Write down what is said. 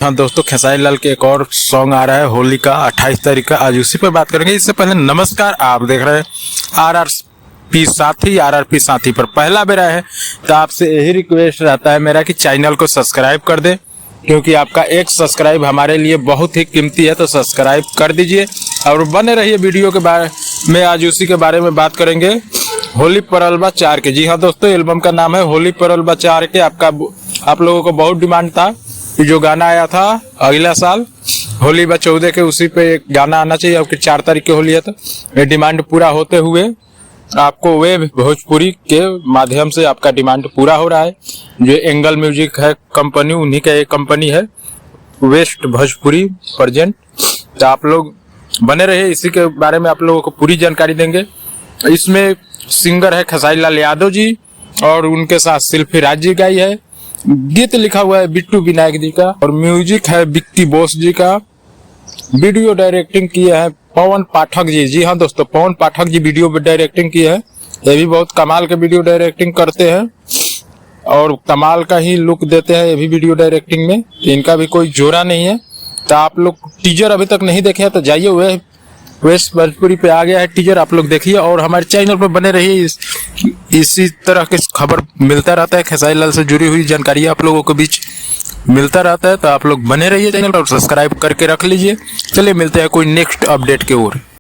हाँ दोस्तों, खेसारी लाल के एक और सॉन्ग आ रहा है होली का 28 तारीख का। आज उसी पर बात करेंगे। इससे पहले नमस्कार, आप देख रहे हैं आरआरपी साथी पर पहला बेरा है तो आपसे यही रिक्वेस्ट रहता है मेरा कि चैनल को सब्सक्राइब कर दे, क्योंकि आपका एक सब्सक्राइब हमारे लिए बहुत ही कीमती है। तो सब्सक्राइब कर दीजिए और बने रहिए वीडियो के बारे में। आज उसी के बारे में बात करेंगे, होली पड़ल बा 4 के। जी हाँ दोस्तों, एल्बम का नाम है होली पड़ल बा 4 के। आप लोगों को बहुत डिमांड था कि जो गाना आया था अगला साल होली बा 14 के, उसी पे एक गाना आना चाहिए। अब 4 तारीख की होली है तो ये डिमांड पूरा होते हुए आपको वेब भोजपुरी के माध्यम से आपका डिमांड पूरा हो रहा है। जो एंगल म्यूजिक है कंपनी, उन्हीं का एक कंपनी है वेस्ट भोजपुरी प्रेजेंट। तो आप लोग बने रहिए, इसी के बारे में आप लोगों को पूरी जानकारी देंगे। इसमें सिंगर है खेसारी लाल यादव जी और उनके साथ शिल्पी राज जी गाई है। गीत लिखा हुआ है बिट्टू विनायक जी का और म्यूजिक है विक्की बोस जी का। वीडियो डायरेक्टिंग किए हैं पवन पाठक जी। जी हाँ दोस्तों, पवन पाठक जी वीडियो डायरेक्टिंग किए हैं। ये भी बहुत कमाल के वीडियो डायरेक्टिंग करते हैं और कमाल का ही लुक देते हैं ये भी वीडियो डायरेक्टिंग में। इनका भी कोई जोड़ा नहीं है। तो आप लोग टीजर अभी तक नहीं देखे हैं तो जाइए, वह वेस्ट भोजपुरी पे आ गया है टीजर, आप लोग देखिए और हमारे चैनल पर बने रहिए। इसी तरह के खबर मिलता रहता है, खेसारी लाल से जुड़ी हुई जानकारी आप लोगों के बीच मिलता रहता है। तो आप लोग बने रहिए चैनल पर, सब्सक्राइब करके रख लीजिए। चलिए मिलते हैं कोई नेक्स्ट अपडेट के ओर।